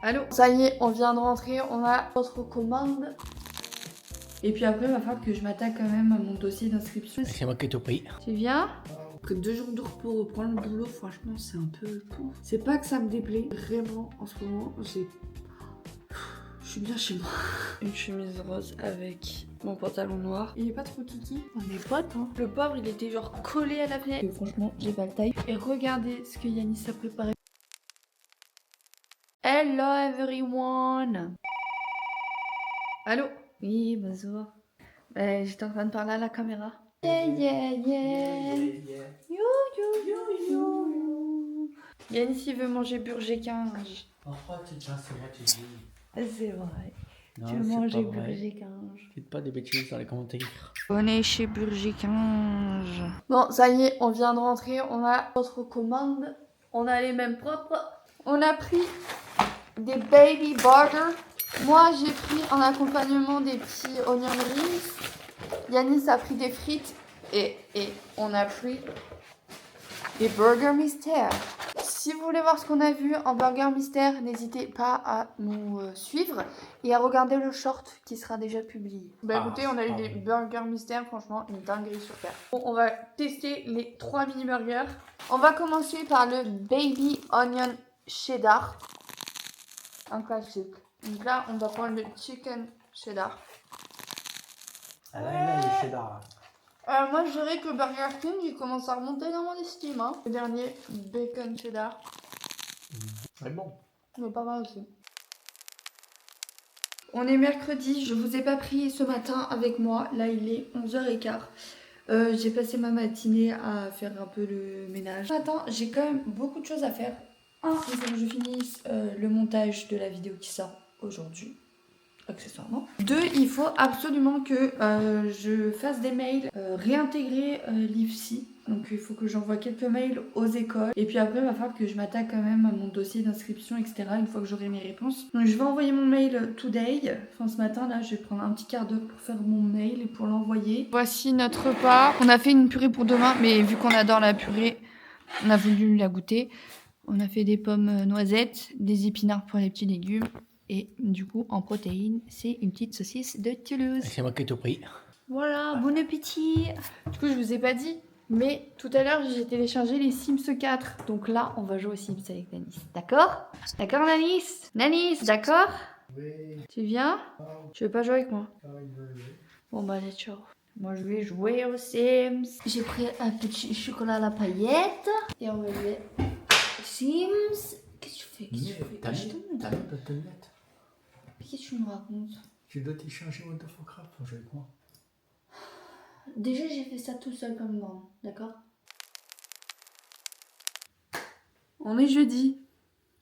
Allô? Ça y est, on vient de rentrer, on a notre commande. Et puis après, il va falloir que je m'attaque quand même à mon dossier d'inscription. C'est moi qui te prie. Tu viens? Après 2 jours de repos, reprendre le boulot, franchement, c'est un peu pouf. C'est pas que ça me déplaît, vraiment, en ce moment, je suis bien chez moi. Une chemise rose avec mon pantalon noir. Il est pas trop kiki. On est potes, hein. Le pauvre, il était genre collé à la fenêtre. Et franchement, j'ai pas le taille. Et regardez ce que Yanis a préparé. Hello everyone. Allô? Oui, bonjour. J'étais en train de parler à la caméra. Yeah, yeah, yeah. You, you, you, you. Yanis, il veut manger Burger King. Pourquoi tu tiens, c'est moi tu dis? C'est vrai. Non, Tu veux c'est manger pas vrai. Burger King. Dites pas des bêtises dans les commentaires. On est chez Burger King. Bon, ça y est, on vient de rentrer. On a notre commande. On a les mêmes propres. On a pris des baby burgers. Moi, j'ai pris en accompagnement des petits onion rings. Yanis a pris des frites. Et on a pris des burgers mystères. Si vous voulez voir ce qu'on a vu en burger mystère, n'hésitez pas à nous suivre et à regarder le short qui sera déjà publié. Bah écoutez, on a eu des burgers mystères, franchement, une dinguerie sur terre. Bon, on va tester les 3 mini burgers. On va commencer par le baby onion cheddar. Un classique. Donc là, on va prendre le chicken cheddar. Ah là, il est cheddar. Moi, je dirais que Burger King, il commence à remonter dans mon estime. Hein. Le dernier, bacon cheddar. C'est bon. Mais pas mal aussi. On est mercredi, je vous ai pas pris ce matin avec moi. Là, il est 11h15. J'ai passé ma matinée à faire un peu le ménage. Ce matin, j'ai quand même beaucoup de choses à faire. Un, il faut que je finisse le montage de la vidéo qui sort aujourd'hui. Accessoirement. 2, il faut absolument que je fasse des mails, réintégrer l'IFSI. Donc il faut que j'envoie quelques mails aux écoles. Et puis après, il va falloir que je m'attaque quand même à mon dossier d'inscription, etc. une fois que j'aurai mes réponses. Donc je vais envoyer mon mail today. Enfin ce matin, là, je vais prendre un petit quart d'heure pour faire mon mail et pour l'envoyer. Voici notre repas. On a fait une purée pour demain, mais vu qu'on adore la purée, on a voulu la goûter. On a fait des pommes noisettes, des épinards pour les petits légumes. Et du coup, en protéines, c'est une petite saucisse de Toulouse. C'est moi qui te prie. Voilà, bon appétit. Du coup, je vous ai pas dit, mais tout à l'heure, j'ai téléchargé les Sims 4. Donc là, on va jouer aux Sims avec Nanis. D'accord? D'accord, Nanis? Nanis, d'accord? Oui. Tu viens? Tu veux pas jouer avec moi? Ah, il veut jouer. Bon, bah, allez, ciao. Moi, je vais jouer aux Sims. J'ai pris un petit chocolat à la paillette. Et on va jouer Sims. Qu'est-ce que tu fais? Qu'est-ce que tu fais? T'as Je te mis montre. ta tablette. Qu'est-ce que tu me racontes? Tu dois télécharger World of Warcraft pour jouer avec moi. Déjà, j'ai fait ça tout seul comme grande, d'accord? On est jeudi.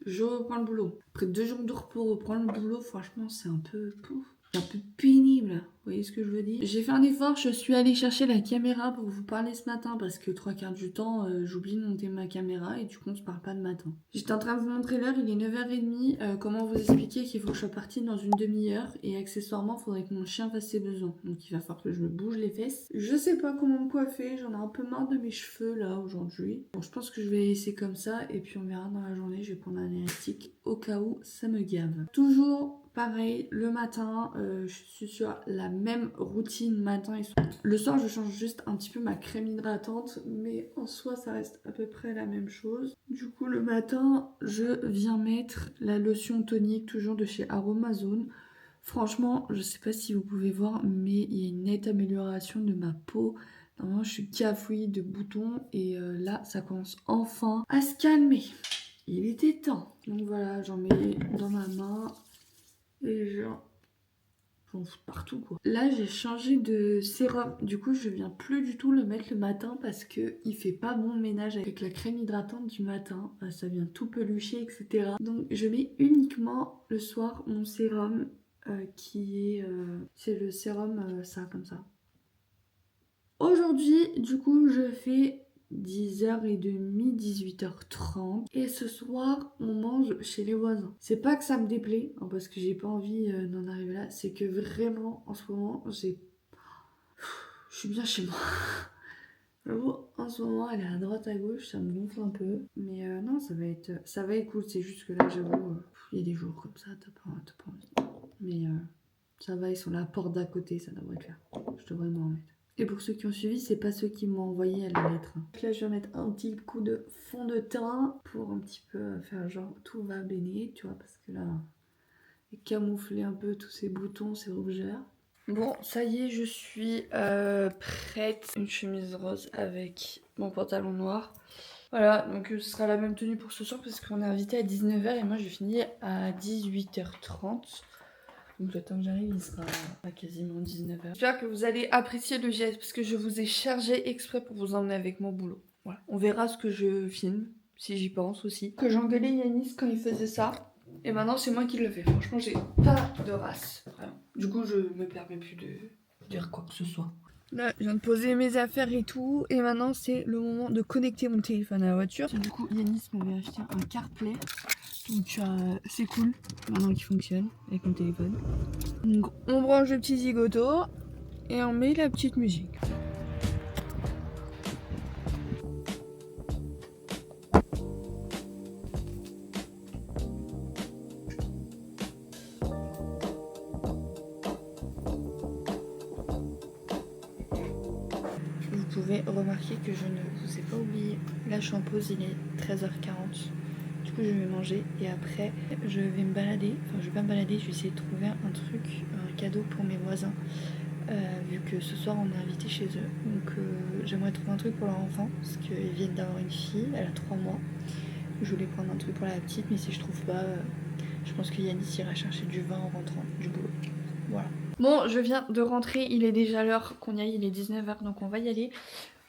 Je reprends le boulot. Après 2 jours de repos, reprendre le boulot, franchement, c'est un peu pouf. C'est un peu pénible. Vous voyez ce que je veux dire? J'ai fait un effort, je suis allée chercher la caméra pour vous parler ce matin parce que 3/4 du temps, j'oublie de monter ma caméra et du coup, on se parle pas le matin. J'étais en train de vous montrer l'heure, il est 9h30. Comment vous expliquer qu'il faut que je sois partie dans une demi-heure et accessoirement, il faudrait que mon chien fasse ses besoins. Donc, il va falloir que je me bouge les fesses. Je sais pas comment me coiffer, j'en ai un peu marre de mes cheveux là aujourd'hui. Bon, je pense que je vais laisser comme ça et puis on verra dans la journée. Je vais prendre un élastique au cas où ça me gave. Toujours pareil, le matin, je suis sur la même routine matin et soir. Le soir, je change juste un petit peu ma crème hydratante, mais en soi, ça reste à peu près la même chose. Du coup, le matin, je viens mettre la lotion tonique, toujours de chez Aromazone. Franchement, je sais pas si vous pouvez voir, mais il y a une nette amélioration de ma peau. Normalement, je suis cafouillée de boutons et là, ça commence enfin à se calmer. Il était temps. Donc voilà, j'en mets dans ma main. Et genre, j'en fous partout quoi. Là, j'ai changé de sérum. Du coup, je viens plus du tout le mettre le matin parce que il fait pas bon ménage avec la crème hydratante du matin. Ça vient tout pelucher, etc. Donc, je mets uniquement le soir mon sérum qui est... c'est le sérum ça, comme ça. Aujourd'hui, du coup, je fais 10h30, 18h30. Et ce soir, on mange chez les voisins. C'est pas que ça me déplaît, hein, parce que j'ai pas envie d'en arriver là. C'est que vraiment, en ce moment, je suis bien chez moi. J'avoue, en ce moment, elle est à droite, à gauche, ça me gonfle un peu. Mais non, ça va être cool. C'est juste que là, j'avoue, il y a des jours comme ça, t'as pas envie. Mais ça va, ils sont là, porte d'à côté, ça devrait le faire. Je devrais m'en remettre. Et pour ceux qui ont suivi, c'est pas ceux qui m'ont envoyé la lettre. Donc là, je vais mettre un petit coup de fond de teint pour un petit peu faire genre tout va bénir, tu vois, parce que là, et camoufler un peu tous ces boutons, ces rougeurs. Bon, ça y est, je suis prête. Une chemise rose avec mon pantalon noir. Voilà, donc ce sera la même tenue pour ce soir parce qu'on est invité à 19h et moi je finis à 18h30. Donc le temps que j'arrive, il sera à quasiment 19h. J'espère que vous allez apprécier le geste parce que je vous ai chargé exprès pour vous emmener avec mon boulot. Voilà, on verra ce que je filme, si j'y pense aussi. Que j'engueulais Yanis quand il faisait ça. Et maintenant c'est moi qui le fais. Franchement j'ai pas de race. Vraiment. Du coup je me permets plus de dire quoi que ce soit. Là je viens de poser mes affaires et tout. Et maintenant c'est le moment de connecter mon téléphone à la voiture. Du coup Yanis m'avait acheté un CarPlay. Donc c'est cool maintenant qu'il fonctionne avec mon téléphone. Donc on branche le petit zigoto et on met la petite musique. Vous pouvez remarquer que je ne vous ai pas oublié. Là je suis en pause, il est 13h40. Du coup je vais manger et après je vais me balader. Enfin je vais pas me balader, je vais essayer de trouver un truc, un cadeau pour mes voisins. Vu que ce soir on est invité chez eux. Donc j'aimerais trouver un truc pour leur enfant. Parce qu'ils viennent d'avoir une fille, elle a 3 mois. Je voulais prendre un truc pour la petite, mais si je trouve pas, je pense que Yanis ira chercher du vin en rentrant du boulot. Voilà. Bon, je viens de rentrer, il est déjà l'heure qu'on y aille, il est 19h, donc on va y aller.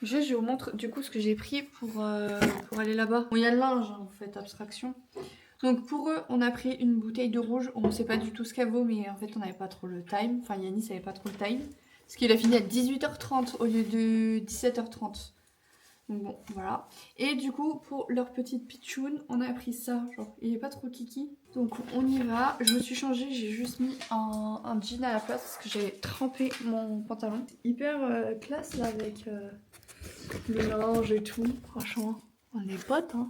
Je vous montre du coup ce que j'ai pris pour aller là-bas. Bon, il y a le linge, hein, vous faites abstraction. Donc pour eux, on a pris une bouteille de rouge. On ne sait pas du tout ce qu'elle vaut, mais en fait on n'avait pas trop le time. Enfin Yanis n'avait pas trop le time. Parce qu'il a fini à 18h30 au lieu de 17h30. Donc bon, voilà. Et du coup, pour leur petite pitchoun, on a pris ça. Genre, il est pas trop kiki. Donc on y va. Je me suis changée, j'ai juste mis un jean à la place parce que j'avais trempé mon pantalon. C'est hyper classe là avec le linge et tout. Franchement, on est potes hein.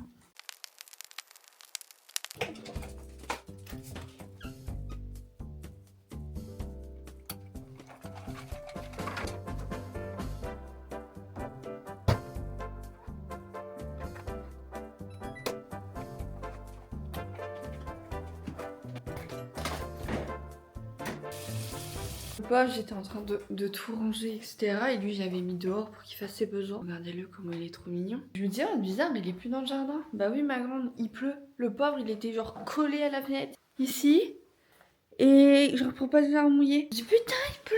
J'étais en train de tout ranger, etc. Et lui, j'avais mis dehors pour qu'il fasse ses besoins. Regardez-le, comment il est trop mignon. Je me dis, oh, bizarre, mais il est plus dans le jardin. Bah oui, ma grande, il pleut. Le pauvre, il était genre collé à la fenêtre. Ici. Et je reprends pas de verre mouillé. Je dis, putain, il pleut.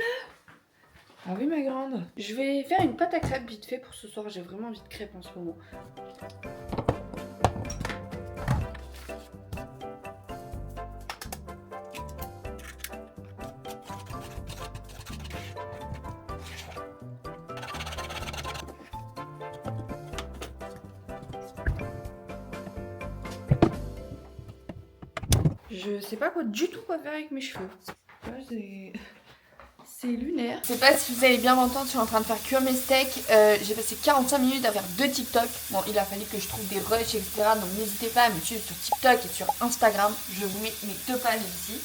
Ah oui, ma grande. Je vais faire une pâte à crêpes vite fait pour ce soir. J'ai vraiment envie de crêpes en ce moment. Je sais pas du tout quoi faire avec mes cheveux. C'est lunaire. Je sais pas si vous allez bien m'entendre, je suis en train de faire cuire mes steaks. J'ai passé 45 minutes à faire 2 TikTok. Bon, il a fallu que je trouve des rushs, etc. Donc n'hésitez pas à me suivre sur TikTok et sur Instagram. Je vous mets mes 2 pages ici.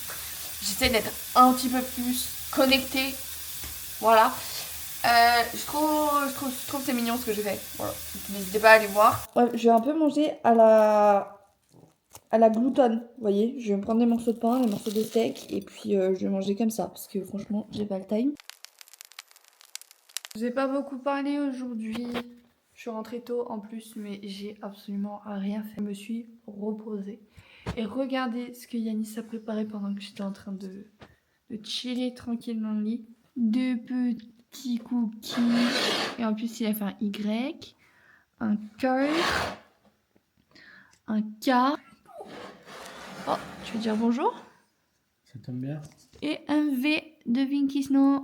J'essaie d'être un petit peu plus connectée. Voilà. Je trouve c'est mignon ce que j'ai fait. Voilà. N'hésitez pas à aller voir. Ouais, je vais un peu manger à la gloutonne, vous voyez, je vais me prendre des morceaux de pain, des morceaux de steak et puis je vais manger comme ça parce que franchement j'ai pas le time. Je vous ai pas beaucoup parlé aujourd'hui, je suis rentrée tôt en plus mais j'ai absolument rien fait, je me suis reposée. Et regardez ce que Yanis a préparé pendant que j'étais en train de chiller tranquille dans le lit. 2 petits cookies et en plus il a fait un Y, un cœur, un K. Oh, tu veux dire bonjour? Ça tombe bien. Et un V de Vinky Snow.